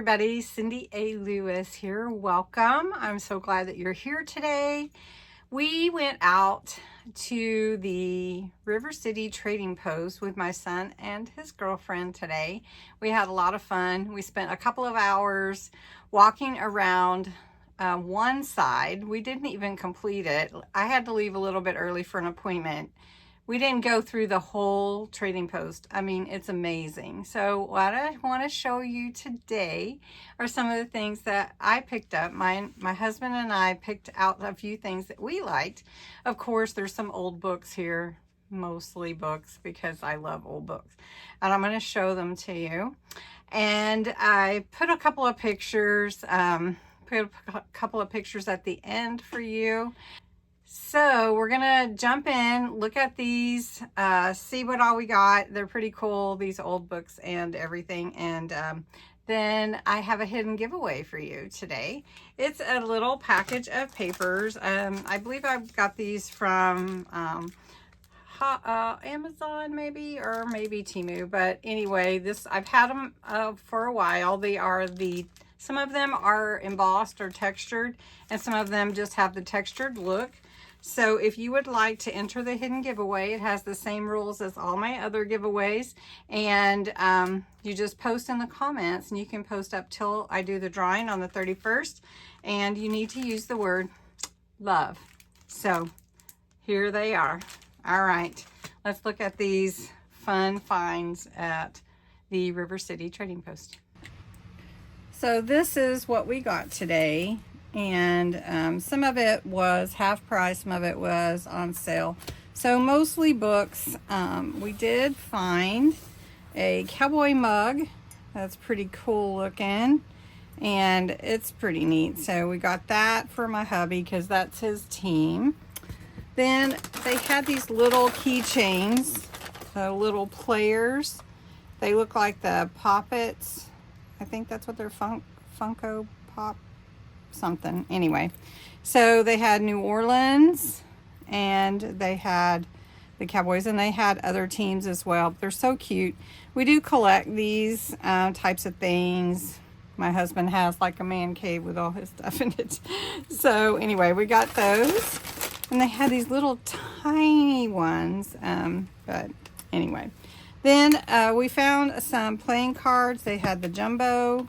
everybody, Cindy A. Lewis here. Welcome. I'm so glad that you're here today. We went out to the River City Trading Post with my son and his girlfriend today. We had a lot of fun. We spent a couple of hours walking around one side. We didn't even complete it. I had to leave a little bit early for an appointment. We didn't go through the whole trading post. I mean, it's amazing. So what I want to show you today are some of the things that I picked up. My husband and I picked out a few things that we liked. Of course, there's some old books here, mostly books because I love old books. And I'm going to show them to you. And I put a couple of pictures, at the end for you. So we're gonna jump in, look at these, see what all we got. They're pretty cool, these old books and everything. And then I have a hidden giveaway for you today. It's a little package of papers. I believe I got these from Amazon maybe, or maybe Temu. But anyway, I've had them for a while. Some of them are embossed or textured, and some of them just have the textured look. So if you would like to enter the hidden giveaway, it has the same rules as all my other giveaways. And you just post in the comments, and you can post up till I do the drawing on the 31st. And you need to use the word love. So here they are. All right, let's look at these fun finds at the River City Trading Post. So this is what we got today. And some of it was half price, some of it was on sale. So mostly books. We did find a cowboy mug. That's pretty cool looking, and it's pretty neat. So we got that for my hubby because that's his team. Then they had these little keychains, little players. They look like the Poppets. I think that's what they're, Funko Pop something. Anyway, so they had New Orleans, and they had the Cowboys, and they had other teams as well. They're so cute. We do collect these types of things. My husband has like a man cave with all his stuff in it. So anyway, we got those, and they had these little tiny ones, but anyway. Then we found some playing cards. They had the jumbo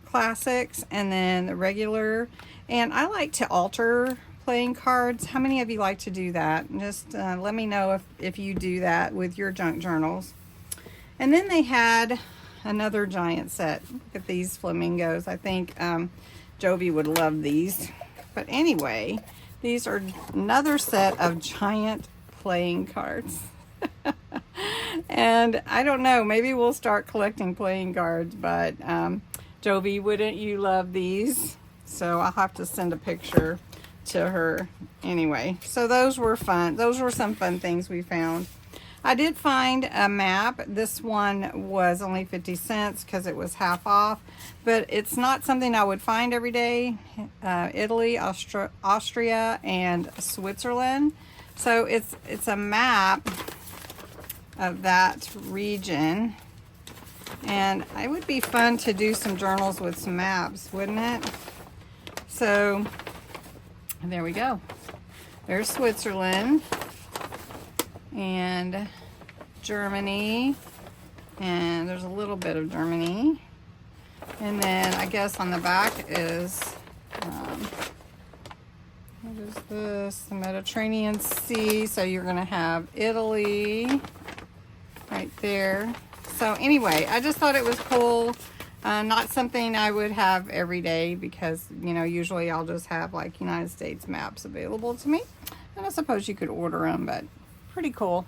classics and then the regular, and I like to alter playing cards. How many of you like to do that? Just let me know if you do that with your junk journals. And then they had another giant set. Look at these flamingos. I think Jovi would love these. But anyway, these are another set of giant playing cards. And I don't know, maybe we'll start collecting playing cards, but Jovi, wouldn't you love these? So I'll have to send a picture to her. Anyway, so those were fun. Those were some fun things we found. I did find a map. This one was only 50 cents because it was half off, but it's not something I would find every day. Italy, Austria, and Switzerland. So it's a map of that region. And it would be fun to do some journals with some maps, wouldn't it? So there we go. There's Switzerland and Germany, and there's a little bit of Germany. And then I guess on the back is, what is this? The Mediterranean Sea. So you're going to have Italy right there. So anyway, I just thought it was cool. Not something I would have every day because, you know, usually I'll just have like United States maps available to me. And I suppose you could order them, but pretty cool.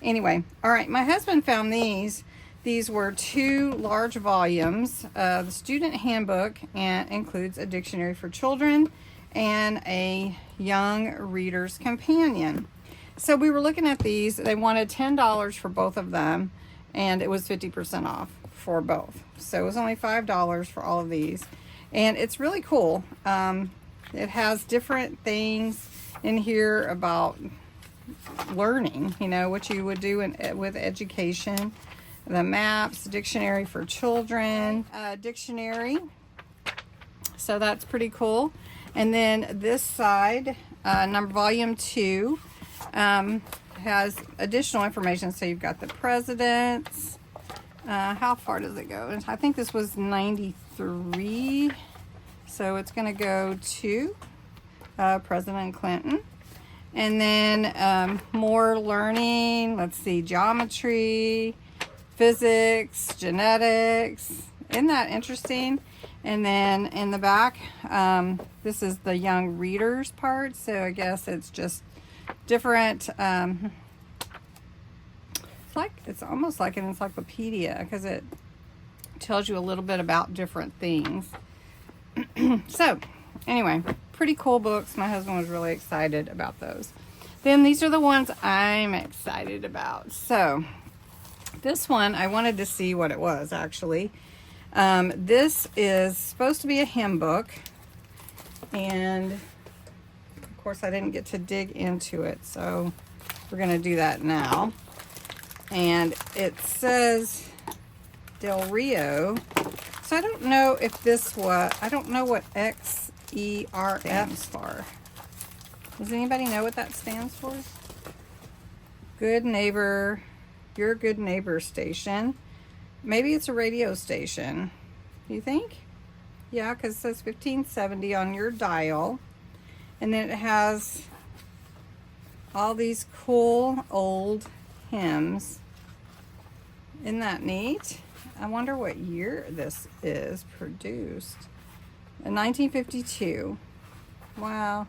Anyway, all right, my husband found these. These were 2 large volumes. The student handbook includes a dictionary for children and a young reader's companion. So we were looking at these. They wanted $10 for both of them, and it was 50% off for both. So it was only $5 for all of these. And it's really cool. It has different things in here about learning, you know, what you would do with education. the maps, dictionary for children, dictionary. So that's pretty cool. And then this side, volume 2, has additional information. So you've got the presidents. How far does it go? I think this was 93. So it's going to go to President Clinton. And then more learning. Let's see, geometry, physics, genetics. Isn't that interesting? And then in the back, this is the young readers part. So I guess it's just different. It's almost like an encyclopedia because it tells you a little bit about different things. So anyway, pretty cool books. My husband was really excited about those. Then these are the ones I'm excited about. So this one, I wanted to see what it was actually. This is supposed to be a hymn book, and of course I didn't get to dig into it, so we're going to do that now. And it says Del Rio, so I don't know if this was, I don't know what XERF stands for. Does anybody know what that stands for? Good Neighbor, Your Good Neighbor Station. Maybe it's a radio station. Do you think? Yeah, because it says 1570 on your dial. And then it has all these cool old hymns. Isn't that neat? I wonder what year this is produced. In 1952. Wow.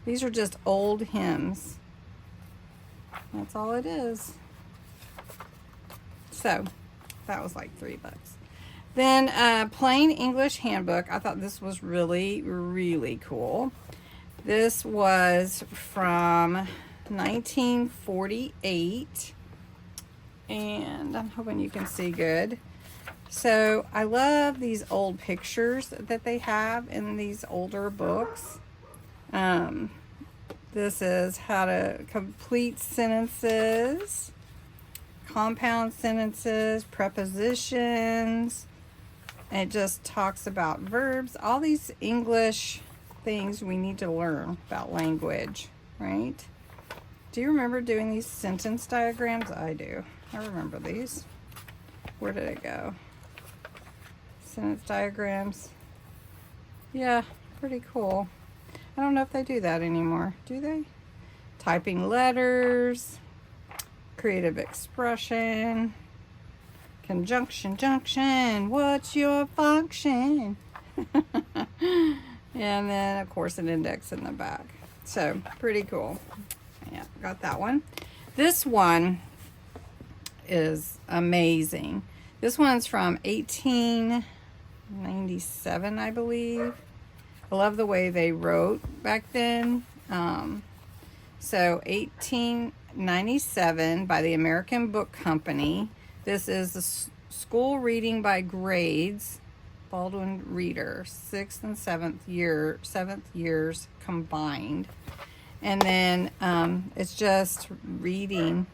These are just old hymns. That's all it is. So that was like $3. Then Plain English Handbook. I thought this was really, really cool. This was from 1948. And I'm hoping you can see good. So I love these old pictures that they have in these older books. This is how to complete sentences, compound sentences, prepositions. It just talks about verbs, all these English things we need to learn about language, right? Do you remember doing these sentence diagrams? I do. I remember these. Where did it go? Sentence diagrams. Yeah, pretty cool. I don't know if they do that anymore. Do they? Typing letters, creative expression, conjunction, junction, what's your function? And then, of course, an index in the back. So, pretty cool. Yeah, got that one. This one is amazing. This one's from 1897, I believe. I love the way they wrote back then. So 1897 by the American Book Company. This is the school reading by grades, Baldwin Reader, 6th and 7th years combined. And then it's just reading.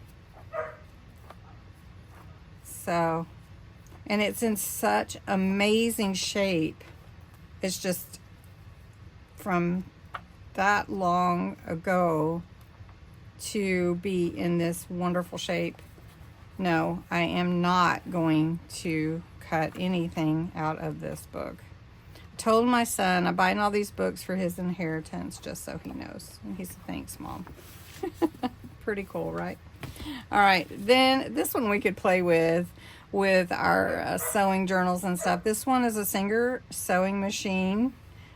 So, and it's in such amazing shape. It's just from that long ago to be in this wonderful shape. No, I am not going to cut anything out of this book. I told my son I'm buying all these books for his inheritance, just so he knows. And he said, thanks, Mom. Pretty cool, right? All right, then this one we could play with our sewing journals and stuff. This one is a Singer sewing machine,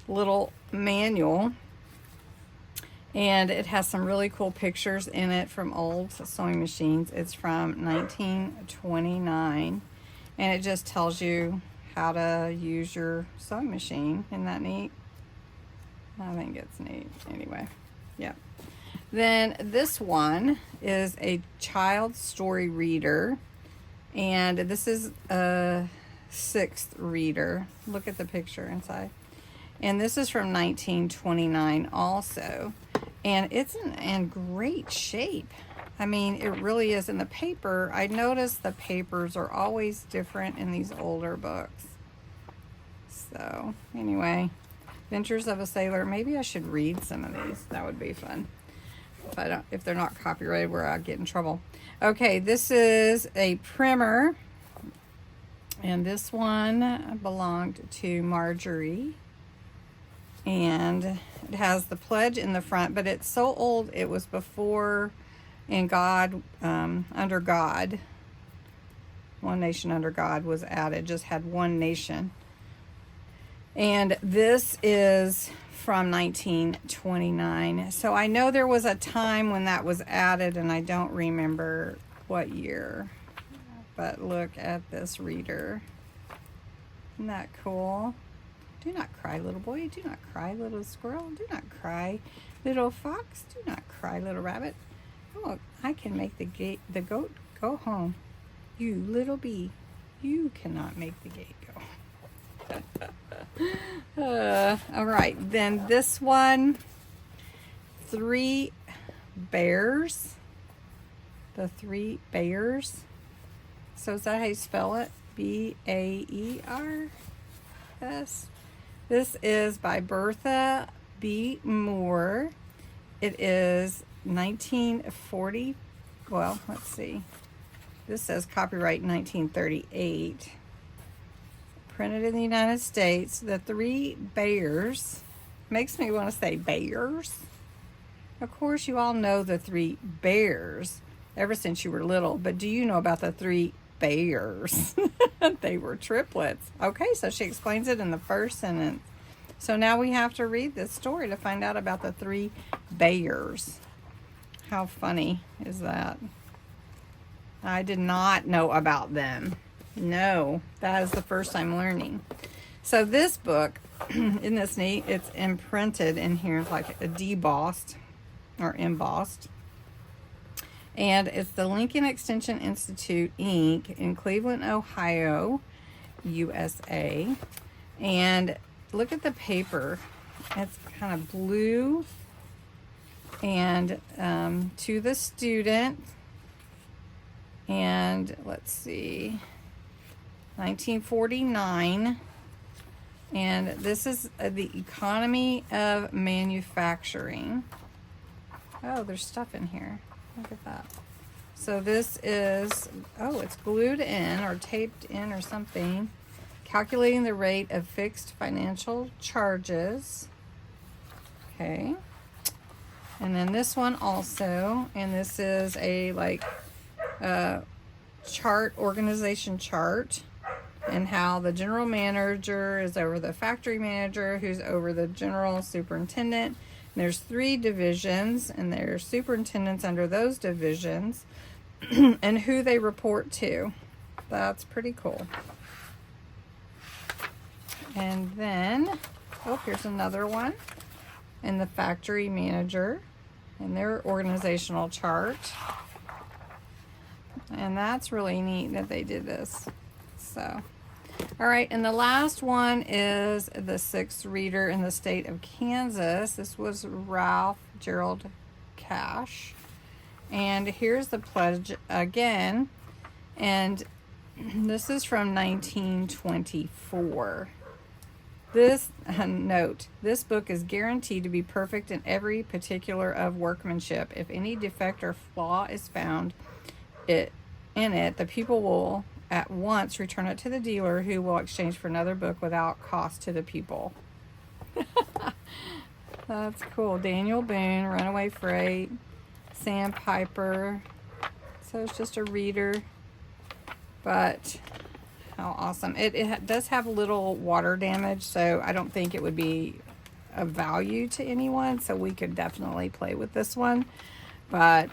little manual. And it has some really cool pictures in it from old sewing machines. It's from 1929. And it just tells you how to use your sewing machine. Isn't that neat? I think it's neat. Anyway, yeah. Then this one is a child story reader. And this is a 6th reader. Look at the picture inside. And this is from 1929 also. And it's in great shape. I mean, it really is. In the paper, I noticed the papers are always different in these older books. So, anyway, Adventures of a Sailor. Maybe I should read some of these. That would be fun. If they're not copyrighted, where I get in trouble. Okay, this is a Primmer. And this one belonged to Marjorie. And it has the pledge in the front, but it's so old, it was before In God, Under God. One Nation Under God was added, just had one nation. And this is from 1929. So I know there was a time when that was added, and I don't remember what year. But look at this reader. Isn't that cool? Do not cry, little boy. Do not cry, little squirrel. Do not cry, little fox. Do not cry, little rabbit. Oh, I can make the goat go home. You little bee, you cannot make the gate go. All right, then this one, Three Bears. The Three Bears. So is that how you spell it? B-A-E-R-S. This is by Bertha B. Moore. It is 1940. Well, let's see. This says copyright 1938. Printed in the United States. The Three Bears. Makes me want to say bears. Of course, you all know the Three Bears ever since you were little. But do you know about the Three Bears? They were triplets. Okay, so she explains it in the first sentence. So now we have to read this story to find out about the Three Bears. How funny is that? I did not know about them. No, that is the first time learning. So this book, isn't this neat? It's imprinted in here like a debossed or embossed. And it's the Lincoln Extension Institute Inc. in Cleveland, Ohio, USA. And look at the paper. It's kind of blue. And to the student. And let's see, 1949. And this is the economy of manufacturing. Oh, there's stuff in here. Look at that. So this is, oh, it's glued in or taped in or something. Calculating the rate of fixed financial charges. Okay. And then this one also, and this is a chart, organization chart, and how the general manager is over the factory manager, who's over the general superintendent. And there's 3 divisions, and there's superintendents under those divisions, and who they report to. That's pretty cool. And then, oh, here's another one. And the factory manager and their organizational chart. And that's really neat that they did this. So, all right, and the last one is the 6th reader in the state of Kansas. This was Ralph Gerald Cash. And here's the pledge again. And this is from 1924. This note, this book is guaranteed to be perfect in every particular of workmanship. If any defect or flaw is found in it, the people will at once return it to the dealer, who will exchange for another book without cost to the people. That's cool. Daniel Boone, Runaway Freight, Sandpiper. So it's just a reader, but how awesome. It does have little water damage, so I don't think it would be of value to anyone, so we could definitely play with this one, but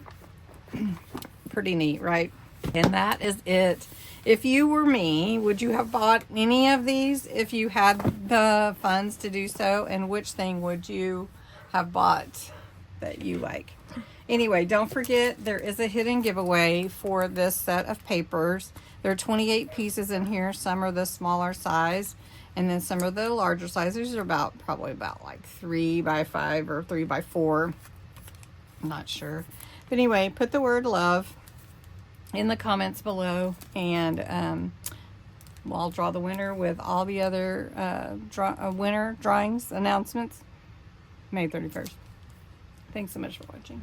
pretty neat, right? And that is it. If you were me, would you have bought any of these if you had the funds to do so? And which thing would you have bought that you like? Anyway, don't forget there is a hidden giveaway for this set of papers. There are 28 pieces in here. Some are the smaller size, and then some are the larger size. These are probably about like 3 by 5 or 3 by 4. I'm not sure. But anyway, put the word love in the comments below, and I'll draw the winner with all the other winner drawings announcements May 31st. Thanks so much for watching.